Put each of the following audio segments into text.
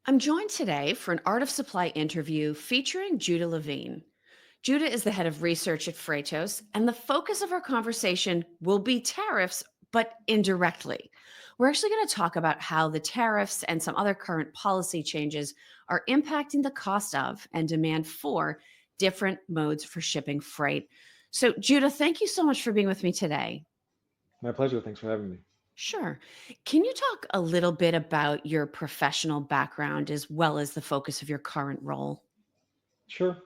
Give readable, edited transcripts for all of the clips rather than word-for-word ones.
I'm joined today for an Art of Supply interview featuring Judah Levine. Judah is the head of research at Freightos, and the focus of our conversation will be tariffs, but indirectly. We're actually going to talk about how the tariffs and some other current policy changes are impacting the cost of and demand for different modes for shipping freight. So, Judah, thank you so much for being with me today. My pleasure. Thanks for having me. Sure. Can you talk a little bit about your professional background as well as the focus of your current role? Sure.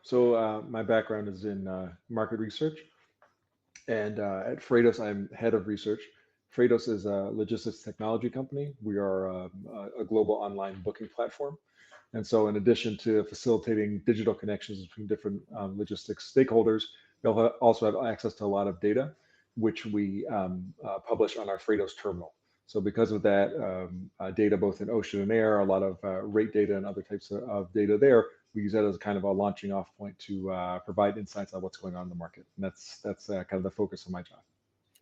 My background is in market research, and at Freightos, I'm head of research. Freightos is a logistics technology company. We are a global online booking platform. And so, in addition to facilitating digital connections between different logistics stakeholders, we also have access to a lot of data, which we publish on our Freightos terminal. So, because of that data, both in ocean and air, a lot of rate data and other types of data there, we use that as kind of a launching off point to provide insights on what's going on in the market. And that's kind of the focus of my job.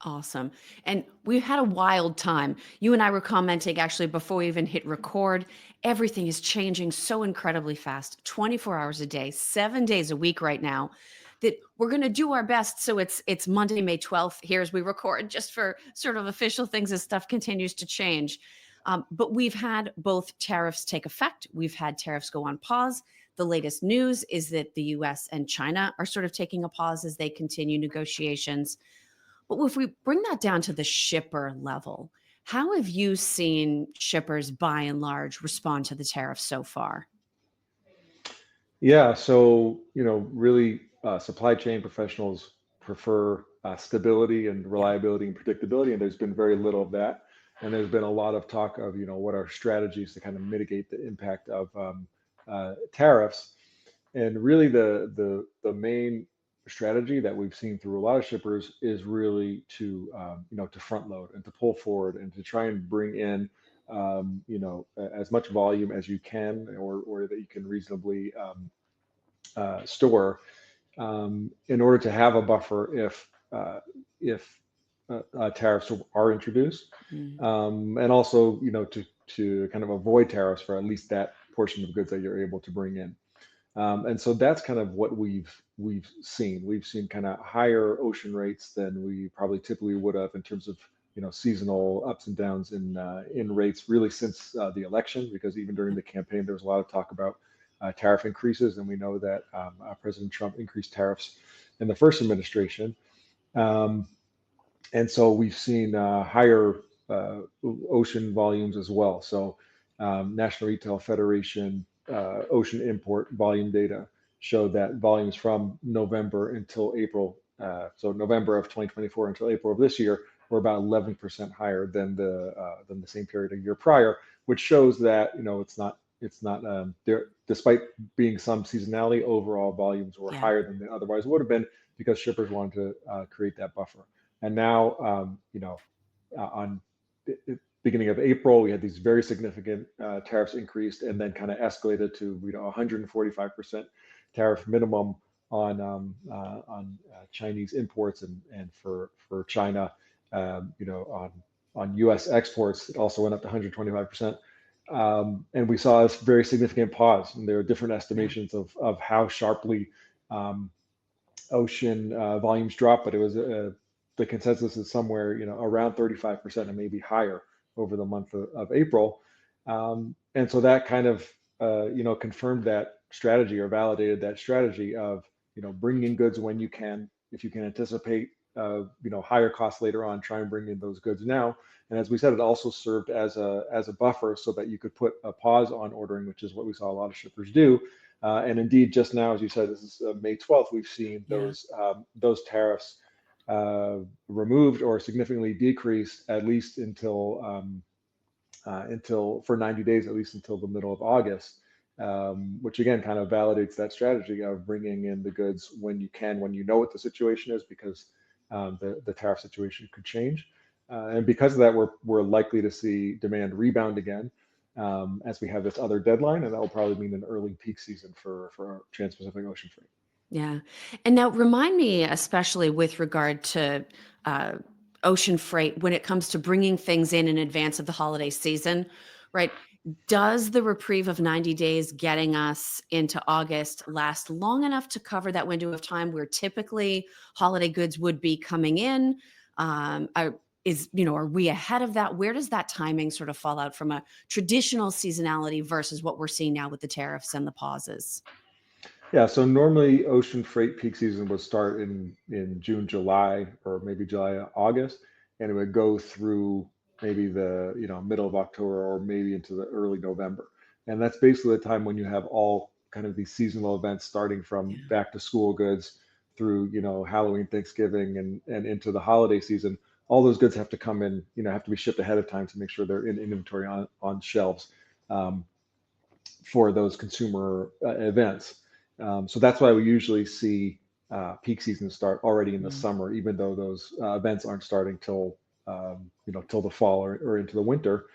Awesome. And we've had a wild time. You and I were commenting actually before we even hit record. Everything is changing so incredibly fast, 24 hours a day, 7 days a week right now, that we're going to do our best. So it's Monday, May 12th here as we record, just for sort of official things as stuff continues to change. But we've had both tariffs take effect. We've had tariffs go on pause. The latest news is that the US and China are sort of taking a pause as they continue negotiations. But if we bring that down to the shipper level, how have you seen shippers by and large respond to the tariffs so far? Yeah, so really, supply chain professionals prefer stability and Yeah. reliability and predictability, and there's been very little of that. And there's been a lot of talk of what are strategies to kind of mitigate the impact of tariffs. And really, the main strategy that we've seen through a lot of shippers is really to to front load and to pull forward and to try and bring in as much volume as you can or that you can reasonably store in order to have a buffer if tariffs are introduced, Mm. and also to kind of avoid tariffs for at least that portion of goods that you're able to bring in. And so that's kind of what we've seen. We've seen kind of higher ocean rates than we probably typically would have in terms of seasonal ups and downs in rates really since the election, because even during the campaign there was a lot of talk about tariff increases, and we know that President Trump increased tariffs in the first administration. Um, and so we've seen higher ocean volumes as well. So National Retail Federation ocean import volume data showed that volumes from November until April, so November of 2024 until April of this year, were about 11% higher than the same period a year prior, which shows that it's not there, despite being some seasonality. Overall volumes were Yeah. higher than they otherwise would have been because shippers wanted to create that buffer. And now, on the beginning of April, we had these very significant tariffs increased, and then kind of escalated to 145% tariff minimum on Chinese imports, and for China, on U.S. exports, it also went up to 125%. And we saw a very significant pause, and there are different Yeah. estimations of how sharply um, ocean volumes dropped, but it was the consensus is somewhere around 35% and maybe higher over the month of April. And so that kind of confirmed that strategy or validated that strategy of bringing in goods when you can. If you can anticipate higher costs later on, try and bring in those goods now. And as we said, it also served as a buffer so that you could put a pause on ordering, which is what we saw a lot of shippers do. And indeed, just now, as you said, this is May 12th, we've seen Yeah. those tariffs removed or significantly decreased, at least until for 90 days, at least until the middle of August, which again kind of validates that strategy of bringing in the goods when you can, when you know what the situation is, because the tariff situation could change. And because of that, we're likely to see demand rebound again as we have this other deadline, and that will probably mean an early peak season for Trans-Pacific Ocean freight. Yeah. And now remind me, especially with regard to uh, ocean freight, when it comes to bringing things in advance of the holiday season, right? Does the reprieve of 90 days getting us into August last long enough to cover that window of time where typically holiday goods would be coming in? Are, are we ahead of that? Where does that timing sort of fall out from a traditional seasonality versus what we're seeing now with the tariffs and the pauses? Yeah, so normally ocean freight peak season would start in June, July, or maybe July, August, and it would go through maybe the middle of October or maybe into the early November. And that's basically the time when you have all kind of these seasonal events starting from Yeah. back to school goods through Halloween, Thanksgiving, and into the holiday season. All those goods have to come in, have to be shipped ahead of time to make sure they're in inventory on shelves. Um, for those consumer events. So that's why we usually see peak season start already in the Mm. summer, even though those events aren't starting till till the fall or into the winter.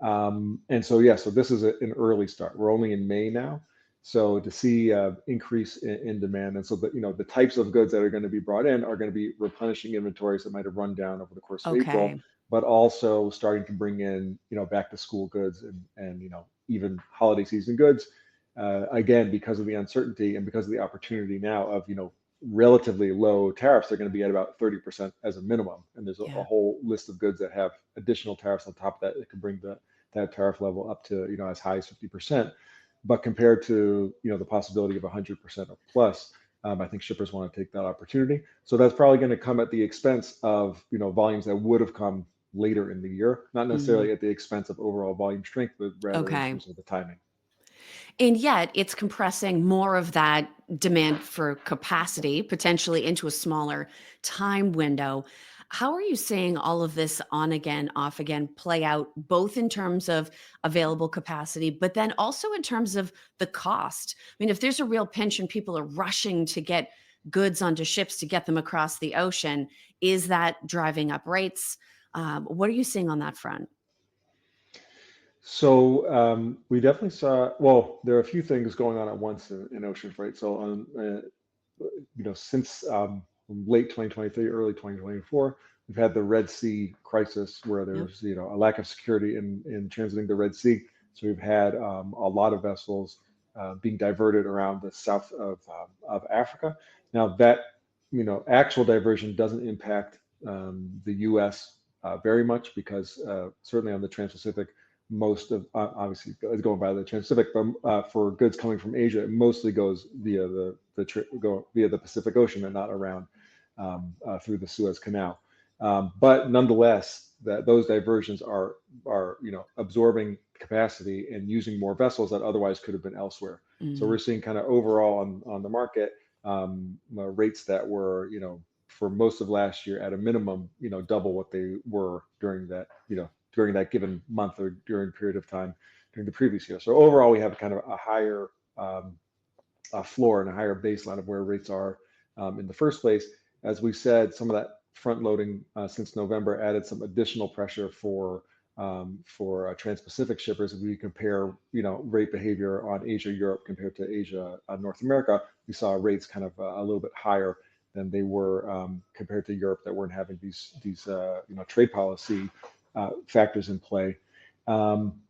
And so yeah, so this is an early start. We're only in May now, so to see increase in demand, and so the types of goods that are going to be brought in are going to be replenishing inventories that might have run down over the course of April, Okay. but also starting to bring in back to school goods and even holiday season goods. Again, because of the uncertainty and because of the opportunity now of relatively low tariffs, they're going to be at about 30% as a minimum. And there's a Yeah. whole list of goods that have additional tariffs on top of that that could bring that tariff level up to as high as 50%. But compared to the possibility of 100% or plus, I think shippers want to take that opportunity. So that's probably going to come at the expense of volumes that would have come later in the year, not Mm. necessarily at the expense of overall volume strength, but rather in Okay. terms of the timing. And yet it's compressing more of that demand for capacity potentially into a smaller time window. How are you seeing all of this on again, off again play out, both in terms of available capacity, but then also in terms of the cost? I mean, if there's a real pinch and people are rushing to get goods onto ships to get them across the ocean, is that driving up rates? What are you seeing on that front? So we definitely saw. Well, there are a few things going on at once in ocean freight. So since late 2023, early 2024, we've had the Red Sea crisis where Yep. there's a lack of security in transiting the Red Sea. So we've had a lot of vessels being diverted around the south of Africa. Now that actual diversion doesn't impact the U.S. Very much because certainly on the Trans-Pacific, most of obviously is going by the Trans-Pacific, but for goods coming from Asia, it mostly goes via go via the Pacific Ocean and not around through the Suez Canal. But nonetheless, that those diversions are absorbing capacity and using more vessels that otherwise could have been elsewhere. So Mm. we're seeing kind of overall on the market rates that were for most of last year at a minimum double what they were during that given month or during a period of time during the previous year. So overall, we have kind of a higher floor and a higher baseline of where rates are in the first place. As we said, some of that front loading since November added some additional pressure for Trans-Pacific shippers. If we compare, rate behavior on Asia Europe compared to Asia North America, we saw rates kind of a little bit higher than they were compared to Europe that weren't having these trade policy factors in play. Um,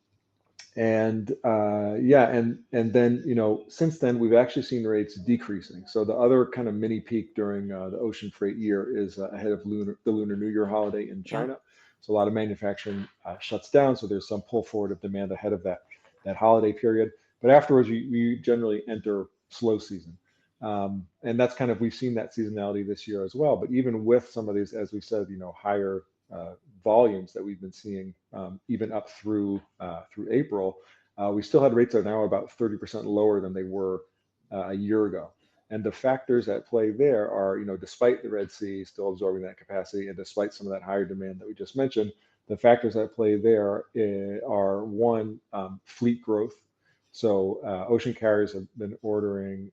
and yeah, and then since then we've actually seen rates decreasing. So the other kind of mini peak during the ocean freight year is ahead of the Lunar New Year holiday in Yep. China. So a lot of manufacturing shuts down. So there's some pull forward of demand ahead of that holiday period. But afterwards, you generally enter slow season. And that's kind of we've seen that seasonality this year as well. But even with some of these, as we said, higher uh, volumes that we've been seeing, even up through April, we still had rates that are now about 30% lower than they were a year ago. And the factors at play there are, despite the Red Sea still absorbing that capacity, and despite some of that higher demand that we just mentioned, the factors at play there are one, fleet growth. So ocean carriers have been ordering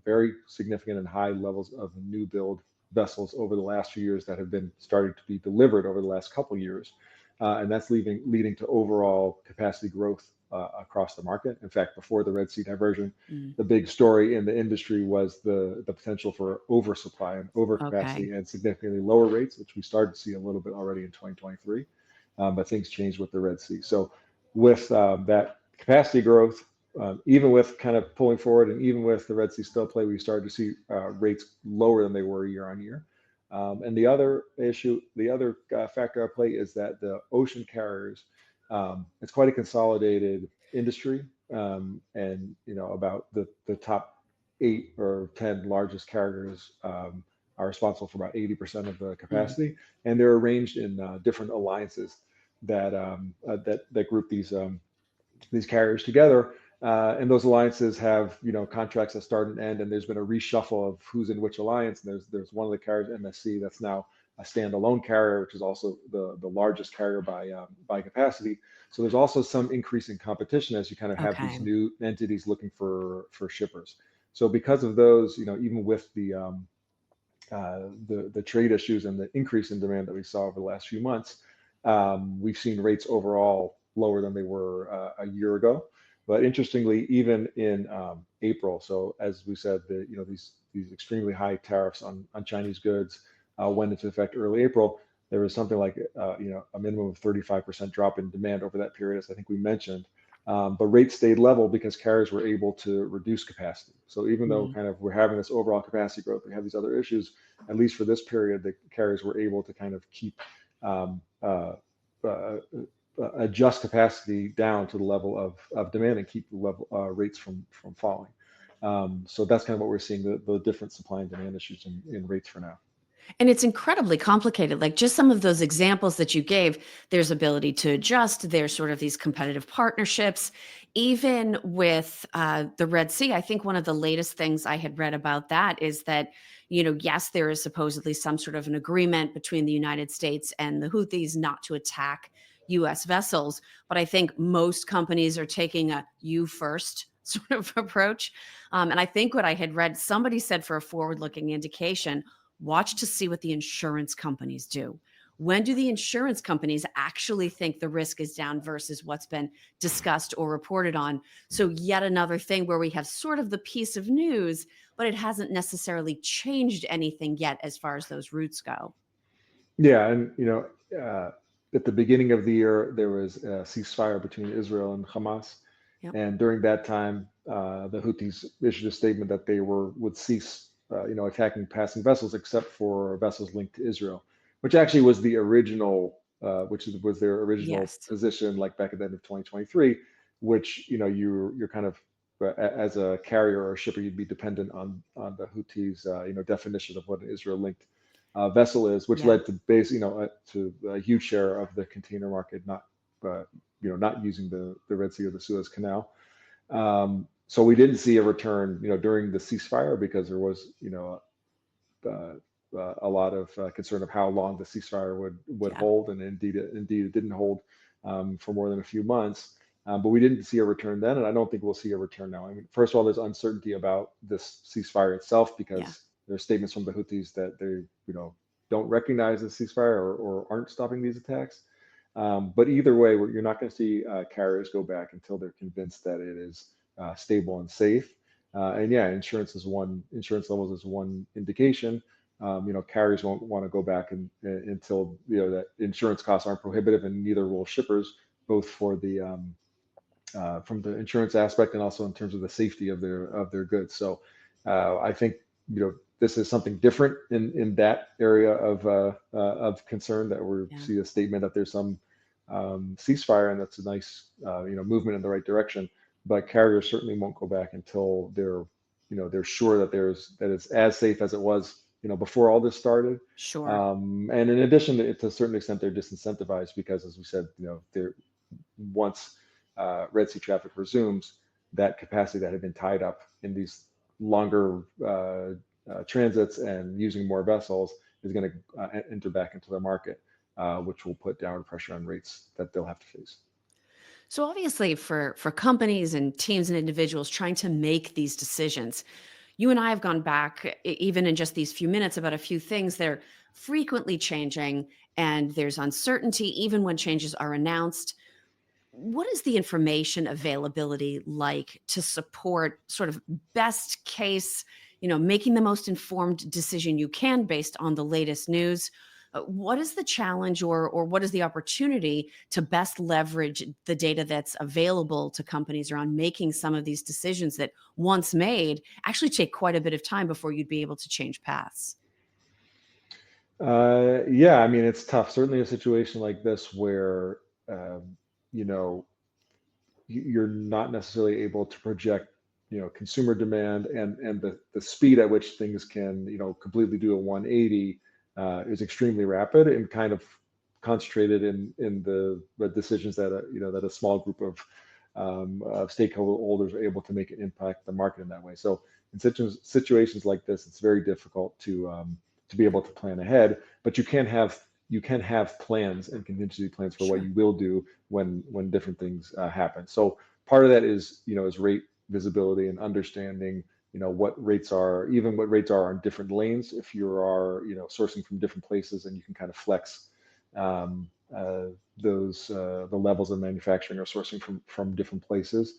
very significant and high levels of new build vessels over the last few years that have been starting to be delivered over the last couple of years. And that's leading to overall capacity growth across the market. In fact, before the Red Sea diversion, Mm. the big story in the industry was the potential for oversupply and Okay. overcapacity and significantly lower rates, which we started to see a little bit already in 2023. But things changed with the Red Sea. So with that capacity growth, even with kind of pulling forward and even with the Red Sea still play, we started to see rates lower than they were year on year. And the other issue, the other factor at play is that the ocean carriers, it's quite a consolidated industry. And, about the top 8 or 10 largest carriers are responsible for about 80% of the Mm, capacity. And they're arranged in different alliances that group these carriers together. And those alliances have contracts that start and end, and there's been a reshuffle of who's in which alliance. And there's one of the carriers, MSC, that's now a standalone carrier, which is also the largest carrier by capacity. So there's also some increase in competition as you kind of have these okay. new entities looking for shippers. So because of those, even with the trade issues and the increase in demand that we saw over the last few months, we've seen rates overall lower than they were a year ago. But interestingly, even in April, so as we said, these extremely high tariffs on Chinese goods went into effect early April. There was something like a minimum of 35% drop in demand over that period, as I think we mentioned. But rates stayed level because carriers were able to reduce capacity. So even though Mm. kind of we're having this overall capacity growth, we have these other issues, at least for this period, the carriers were able to kind of keep um, uh, uh, adjust capacity down to the level of demand and keep the level rates from falling. So that's kind of what we're seeing, the different supply and demand issues in rates for now. And it's incredibly complicated. Like just some of those examples that you gave, there's ability to adjust, there's sort of these competitive partnerships. Even with the Red Sea, I think one of the latest things I had read about that is that, yes, there is supposedly some sort of an agreement between the United States and the Houthis not to attack US vessels. But I think most companies are taking a you first sort of approach. And I think what I had read, somebody said for a forward looking indication, watch to see what the insurance companies do. When do the insurance companies actually think the risk is down versus what's been discussed or reported on? So, yet another thing where we have sort of the piece of news, but it hasn't necessarily changed anything yet as far as those routes go. Yeah, and at the beginning of the year, there was a ceasefire between Israel and Hamas, Yep. and during that time, the Houthis issued a statement that they would cease, attacking passing vessels except for vessels linked to Israel, which actually was the original, was their original Yes. position, like back at the end of 2023, which you're kind of as a carrier or a shipper, you'd be dependent on the Houthis, definition of what an Israel linked vessel is, which Yeah. led to a huge share of the container market uh, not using the Red Sea or the Suez Canal. So we didn't see a return, during the ceasefire because there was, uh, a lot of concern of how long the ceasefire would Yeah. hold, and indeed it didn't hold for more than a few months. But we didn't see a return then, and I don't think we'll see a return now. I mean, first of all, there's uncertainty about this ceasefire itself Yeah. because there's statements from the Houthis that they, don't recognize the ceasefire or aren't stopping these attacks. But either way, you're not going to see carriers go back until they're convinced that it is stable and safe. And yeah, insurance levels is one indication. Carriers won't want to go back until that insurance costs aren't prohibitive, and neither will shippers, both for the from the insurance aspect and also in terms of the safety of their goods. So I think this is something different in that area of concern, that we Yeah. see a statement that there's some ceasefire, and that's a nice movement in the right direction. But carriers certainly won't go back until they're sure that it's as safe as it was before all this started. Sure. And in addition, to a certain extent, they're disincentivized because, as we said, they're once Red Sea traffic resumes, that capacity that had been tied up in these longer transits and using more vessels is going to enter back into the market, which will put downward pressure on rates that they'll have to face. So obviously for companies and teams and individuals trying to make these decisions, you and I have gone back even in just these few minutes about a few things. They're frequently changing and there's uncertainty even when changes are announced. What is the information availability like to support sort of best case, making the most informed decision you can based on the latest news? What is the challenge, or what is the opportunity to best leverage the data that's available to companies around making some of these decisions that once made actually take quite a bit of time before you'd be able to change paths? Yeah, I mean, it's tough. Certainly a situation like this where, um, you know, you're not necessarily able to project, consumer demand and the speed at which things can, completely do a 180 is extremely rapid and kind of concentrated in the decisions that that a small group of stakeholders are able to make an impact the market in that way. So in situations like this, it's very difficult to be able to plan ahead, but you can have plans and contingency plans for what Sure. you will do when different things happen. So part of that is rate visibility and understanding what rates are, even what rates are on different lanes. If you are sourcing from different places, and you can kind of flex um, those the levels of manufacturing or sourcing from different places.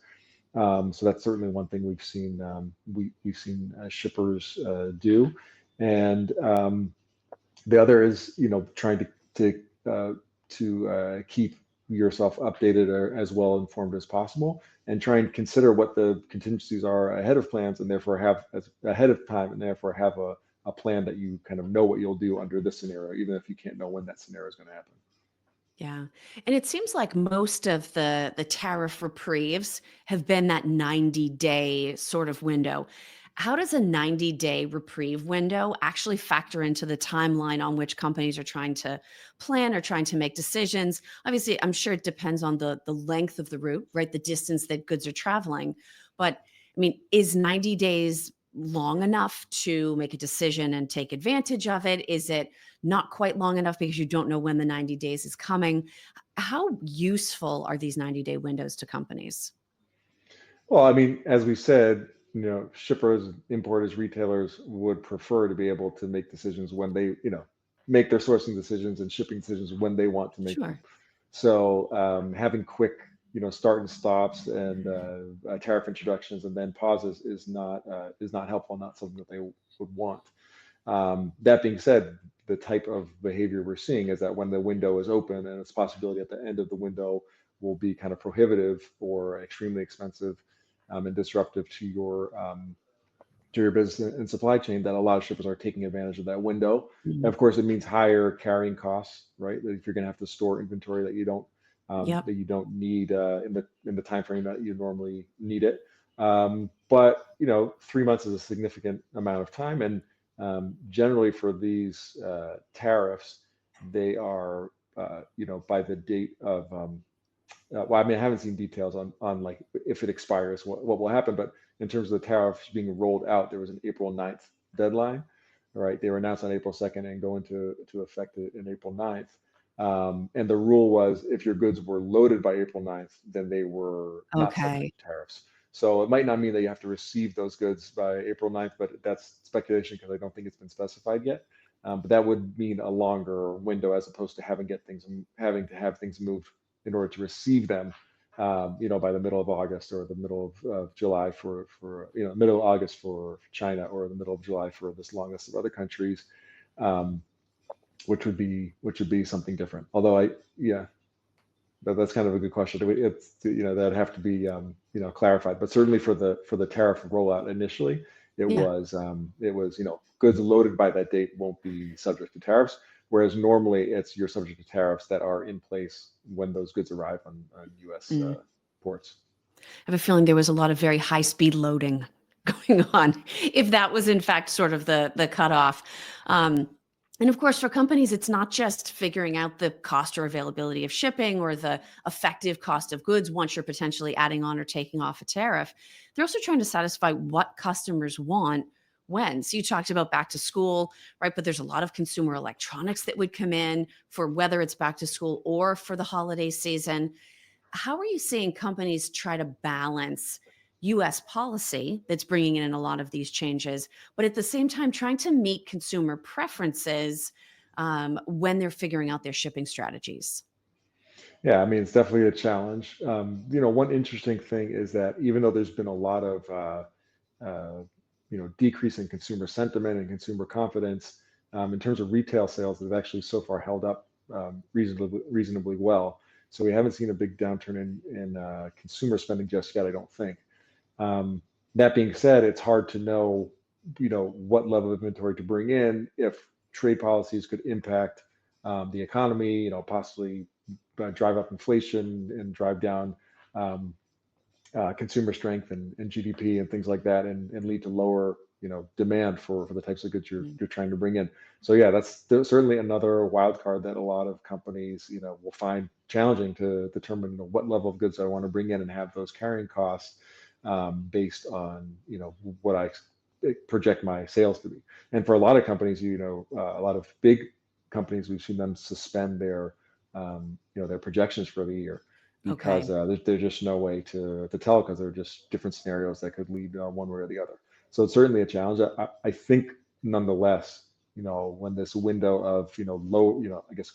So that's certainly one thing we've seen shippers do, and the other is trying to keep yourself updated or as well informed as possible, and try and consider what the contingencies are ahead of plans, and therefore have ahead of time, and therefore have a plan that you kind of know what you'll do under this scenario, even if you can't know when that scenario is going to happen. Yeah. And it seems like most of the tariff reprieves have been that 90-day sort of window. How does a 90-day reprieve window actually factor into the timeline on which companies are trying to plan or trying to make decisions? Obviously, I'm sure it depends on the length of the route, right? The distance that goods are traveling. But I mean, is 90 days long enough to make a decision and take advantage of it? Is it not quite long enough because you don't know when the 90 days is coming? How useful are these 90-day windows to companies? Well, I mean, as we said, shippers, importers, retailers would prefer to be able to make decisions when they, make their sourcing decisions and shipping decisions when they want to make them. Sure. So having quick, start and stops and tariff introductions and then pauses is not helpful, not something that they would want. That being said, the type of behavior we're seeing is that when the window is open, and it's a possibility at the end of the window will be kind of prohibitive or extremely expensive and disruptive to your business and supply chain, that a lot of shippers are taking advantage of that window. And Mm. of course, it means higher carrying costs, right? If you're going to have to store inventory Yep. that you don't need in the time frame that you normally need it. But 3 months is a significant amount of time, and generally for these tariffs, they are by the date of well, I mean, I haven't seen details on like if it expires, what will happen. But in terms of the tariffs being rolled out, there was an April 9th deadline. All right, they were announced on April 2nd and go into effect in April 9th. And the rule was if your goods were loaded by April 9th, then they were not subject Okay. to tariffs. So it might not mean that you have to receive those goods by April 9th, but that's speculation because I don't think it's been specified yet. But that would mean a longer window as opposed to having to have things moved in order to receive them, by the middle of August or the middle of July for middle of August for China, or the middle of July for this long list of other countries, um, which would be something different. Although yeah, that's kind of a good question. It's that'd have to be clarified. But certainly for the tariff rollout initially, Yeah. it was goods loaded by that date won't be subject to tariffs. Whereas normally you're subject to tariffs that are in place when those goods arrive on U.S. Mm. Ports. I have a feeling there was a lot of very high speed loading going on, if that was in fact sort of the cutoff. Um, and of course, for companies, it's not just figuring out the cost or availability of shipping or the effective cost of goods once you're potentially adding on or taking off a tariff. They're also trying to satisfy what customers want when. So you talked about back to school, right? But there's a lot of consumer electronics that would come in for whether it's back to school or for the holiday season. How are you seeing companies try to balance US policy that's bringing in a lot of these changes, but at the same time trying to meet consumer preferences when they're figuring out their shipping strategies? Yeah, I mean, it's definitely a challenge. One interesting thing is that even though there's been a lot of decrease in consumer sentiment and consumer confidence, In terms of retail sales, they've actually so far held up reasonably well. So we haven't seen a big downturn in consumer spending just yet, I don't think. Um, that being said, it's hard to know, what level of inventory to bring in if trade policies could impact the economy, possibly drive up inflation and drive down um, consumer strength and GDP and things like that, and lead to lower, demand for the types of goods you're trying to bring in. So yeah, that's certainly another wild card that a lot of companies, will find challenging to determine, what level of goods I want to bring in and have those carrying costs based on, what I project my sales to be. And for a lot of companies, a lot of big companies, we've seen them suspend their projections for the year because Okay. there's just no way to tell because there are just different scenarios that could lead one way or the other. So it's certainly a challenge. I think nonetheless, when this window of, low, I guess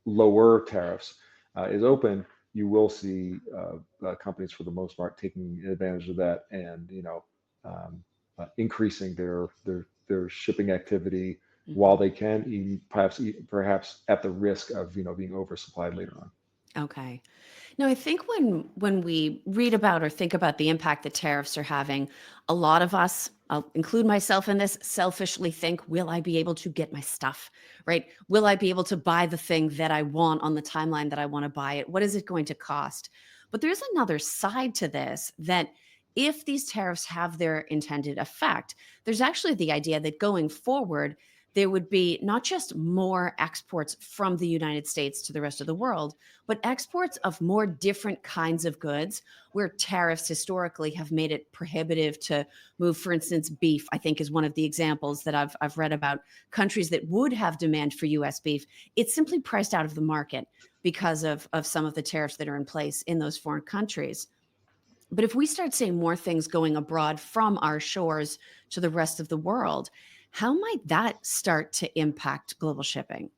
lower tariffs is open, you will see companies for the most part taking advantage of that and, um, increasing their shipping activity while Mhm. they can, even perhaps at the risk of, being oversupplied later on. Okay. No, I think when we read about or think about the impact that tariffs are having, a lot of us, I'll include myself in this, selfishly think, will I be able to get my stuff, right? Will I be able to buy the thing that I want on the timeline that I want to buy it? What is it going to cost? But there's another side to this that if these tariffs have their intended effect, there's actually the idea that going forward, there would be not just more exports from the United States to the rest of the world, but exports of more different kinds of goods where tariffs historically have made it prohibitive to move, for instance, beef, I think is one of the examples that I've read about countries that would have demand for US beef. It's simply priced out of the market because of some of the tariffs that are in place in those foreign countries. But if we start seeing more things going abroad from our shores to the rest of the world, how might that start to impact global shipping?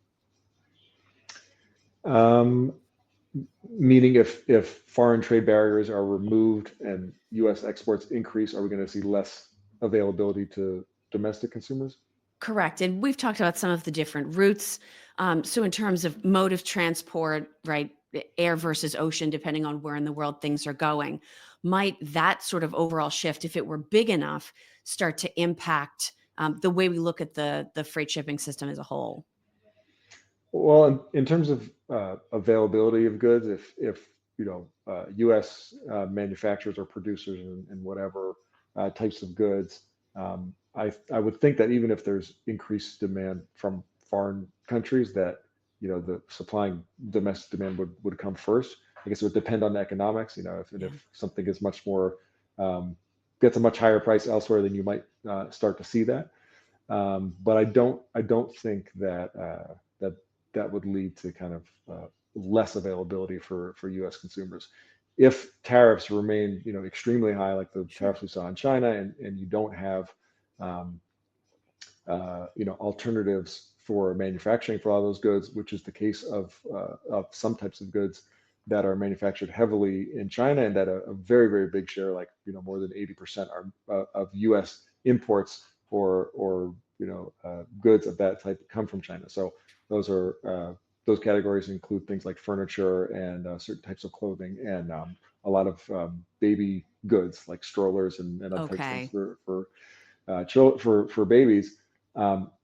Um, Meaning if foreign trade barriers are removed and U.S. exports increase, are we going to see less availability to domestic consumers? Correct. And we've talked about some of the different routes. So, in terms of mode of transport, right, air versus ocean, depending on where in the world things are going, might that sort of overall shift, if it were big enough, start to impact the way we look at the freight shipping system as a whole? Well, in terms of availability of goods, if U.S. Manufacturers or producers and whatever types of goods, I would think that even if there's increased demand from foreign countries, that the supplying domestic demand would come first. I guess it would depend on the economics. Yeah. If something is much more um, gets a much higher price elsewhere, then you might start to see that. But I don't think that would lead to kind of less availability for U.S. consumers. If tariffs remain, extremely high, like the Sure. tariffs we saw in China, and you don't have, um, alternatives for manufacturing for all those goods, which is the case of some types of goods that are manufactured heavily in China, and that a very, very big share, like more than 80% are of U.S. imports or goods of that type come from China. So those are those categories include things like furniture and certain types of clothing and a lot of baby goods like strollers and other types of things Okay. for babies.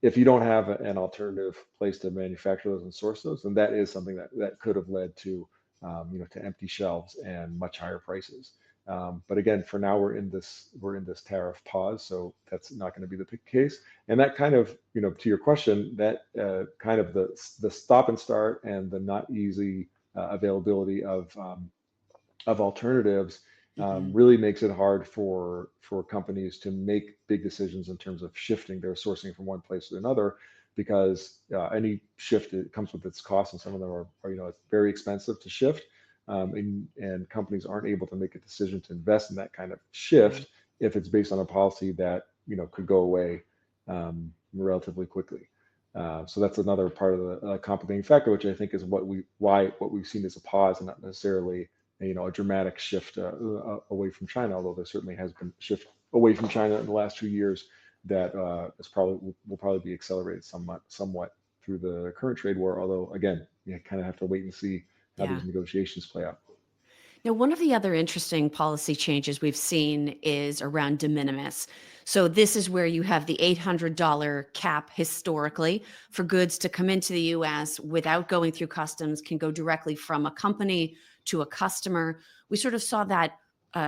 If you don't have an alternative place to manufacture those and source those, then that is something that could have led to to empty shelves and much higher prices. But again, for now we're in this tariff pause, so that's not going to be the case. And that kind of to your question, that kind of the stop and start and the not easy availability of alternatives Hmm. really makes it hard for companies to make big decisions in terms of shifting their sourcing from one place to another, because any shift, it comes with its costs, and some of them are it's very expensive to shift, and companies aren't able to make a decision to invest in that kind of Right. shift if it's based on a policy that could go away relatively quickly. So that's another part of the complicating factor, which I think is what we've seen as a pause and not necessarily a dramatic shift away from China, although there certainly has been a shift away from China in the last few years that is probably will probably be accelerated somewhat through the current trade war. Although again, you kind of have to wait and see how Yeah. these negotiations play out. Now, one of the other interesting policy changes we've seen is around de minimis. So, this is where you have the $800 cap historically for goods to come into the US without going through customs, can go directly from a company to a customer. We sort of saw that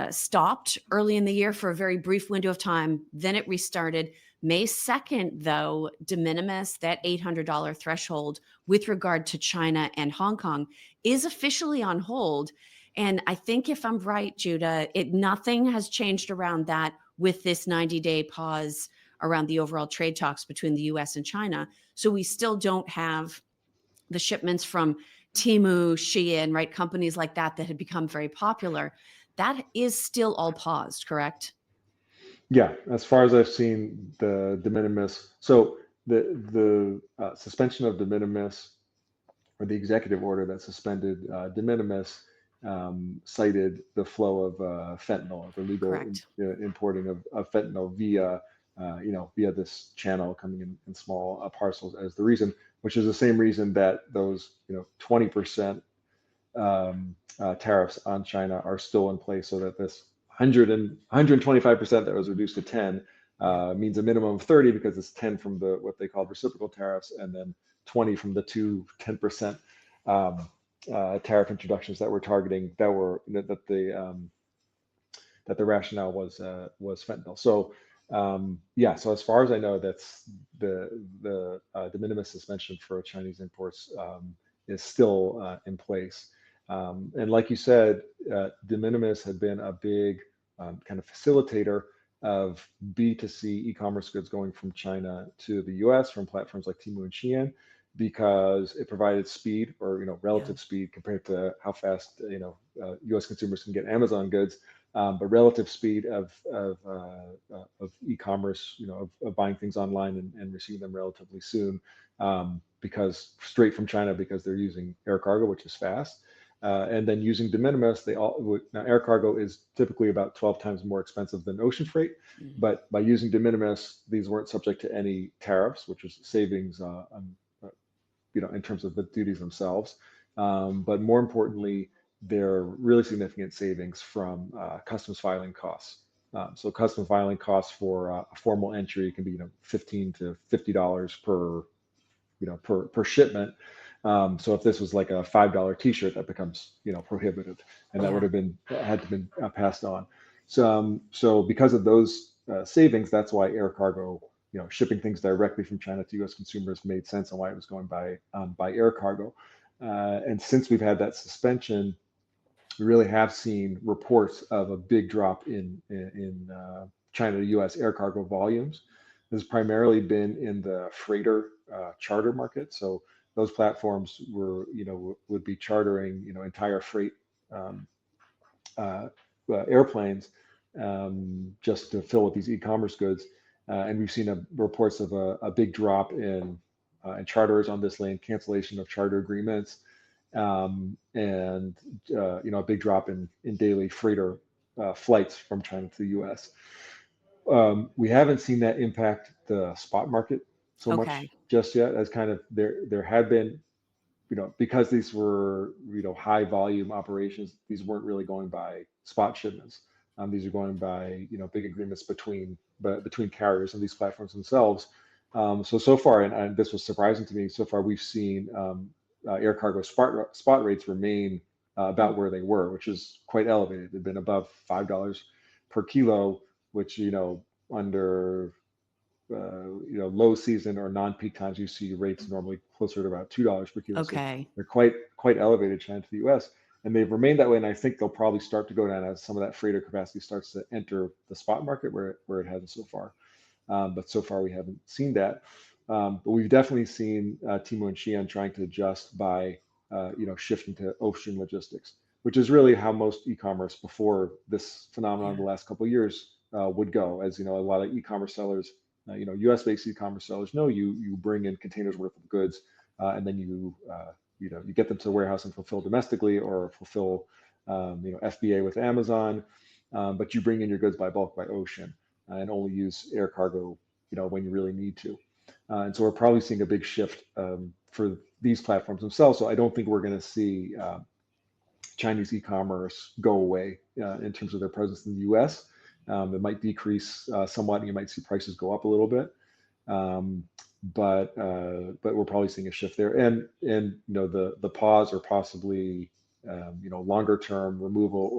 stopped early in the year for a very brief window of time. Then it restarted. May 2nd, though, de minimis, that $800 threshold with regard to China and Hong Kong, is officially on hold. And I think if I'm right, Judah, nothing has changed around that with this 90-day pause around the overall trade talks between the US and China. So we still don't have the shipments from Temu, Shein, right? Companies like that had become very popular. That is still all paused, correct? Yeah, as far as I've seen, the de minimis. So the suspension of de minimis, or the executive order that suspended de minimis, cited the flow of fentanyl, the legal Correct. importing of fentanyl via via this channel coming in small parcels as the reason, which is the same reason that those 20% tariffs on China are still in place, so that this 125% that was reduced to 10 Yeah. means a minimum of 30, because it's 10 from the what they called reciprocal tariffs, and then 20 from the two 10% tariff introductions that we're targeting, that the rationale was fentanyl. So yeah, so as far as I know, that's the de minimis suspension for Chinese imports is still in place. And like you said, de minimis had been a big kind of facilitator of B2C e-commerce goods going from China to the US from platforms like Temu and Shein, because it provided speed, or Yeah. relative speed compared to how fast US consumers can get Amazon goods, but relative speed of e-commerce, of buying things online and receiving them relatively soon, because straight from China, because they're using air cargo, which is fast. And then using de minimis, now air cargo is typically about 12 times more expensive than ocean freight, Mm. but by using de minimis, these weren't subject to any tariffs, which is savings in terms of the duties themselves. But more importantly, they're really significant savings from customs filing costs. So customs filing costs for a formal entry can be $15 to $50 per shipment. So if this was like a $5 T-shirt, that becomes prohibitive, and that would Yeah. have had to been passed on. So because of those savings, that's why air cargo, shipping things directly from China to U.S. consumers made sense, and why it was going by air cargo. And since we've had that suspension, we really have seen reports of a big drop in China to U.S. air cargo volumes. This has primarily been in the freighter charter market. So those platforms would be chartering entire freight um, uh, airplanes, just to fill with these e-commerce goods. And we've seen reports of a big drop in charters on this lane, cancellation of charter agreements, and a big drop in daily freighter flights from China to the U.S. We haven't seen that impact the spot market so Okay. much just yet, as kind of there had been, because these were, high volume operations, these weren't really going by spot shipments. These are going by, big agreements between carriers and these platforms themselves. So far, and this was surprising to me, so far we've seen air cargo spot rates remain Mm. about where they were, which is quite elevated. They've been above $5 per kilo, which, under low season or non-peak times, you see rates normally closer to about $2 per kilo. So Okay. they're quite elevated China to the U.S. And they've remained that way. And I think they'll probably start to go down as some of that freighter capacity starts to enter the spot market, where it hasn't so far. But so far we haven't seen that. But we've definitely seen Temu and Shein trying to adjust by shifting to ocean logistics, which is really how most e-commerce before this phenomenon Yeah. the last couple of years would go. As a lot of e-commerce sellers, U.S. based e-commerce sellers know, you bring in containers worth of goods, and then you get them to the warehouse and fulfill domestically, or fulfill FBA with Amazon, but you bring in your goods by bulk by ocean, and only use air cargo when you really need to. And so we're probably seeing a big shift for these platforms themselves. So I don't think we're going to see Chinese e-commerce go away in terms of their presence in the U.S. It might decrease somewhat, and you might see prices go up a little bit. Um, but we're probably seeing a shift there, and the pause or possibly longer term removal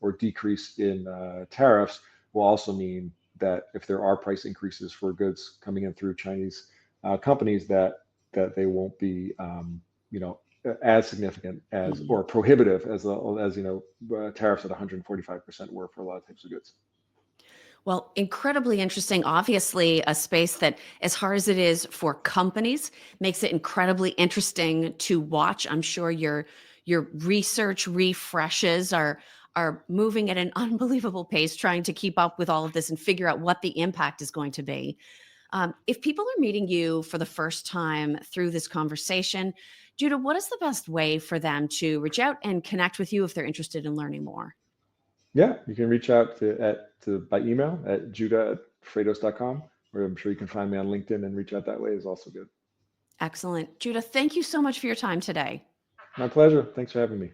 or decrease in tariffs will also mean that if there are price increases for goods coming in through Chinese companies, that they won't be as significant as Mhm. or prohibitive as tariffs at 145% were for a lot of types of goods. Well, incredibly interesting. Obviously, a space that, as hard as it is for companies, makes it incredibly interesting to watch. I'm sure your research refreshes are moving at an unbelievable pace, trying to keep up with all of this and figure out what the impact is going to be. If people are meeting you for the first time through this conversation, Judah, what is the best way for them to reach out and connect with you if they're interested in learning more? Yeah, you can reach out by email at judah@freightos.com, or I'm sure you can find me on LinkedIn and reach out that way is also good. Excellent. Judah, thank you so much for your time today. My pleasure. Thanks for having me.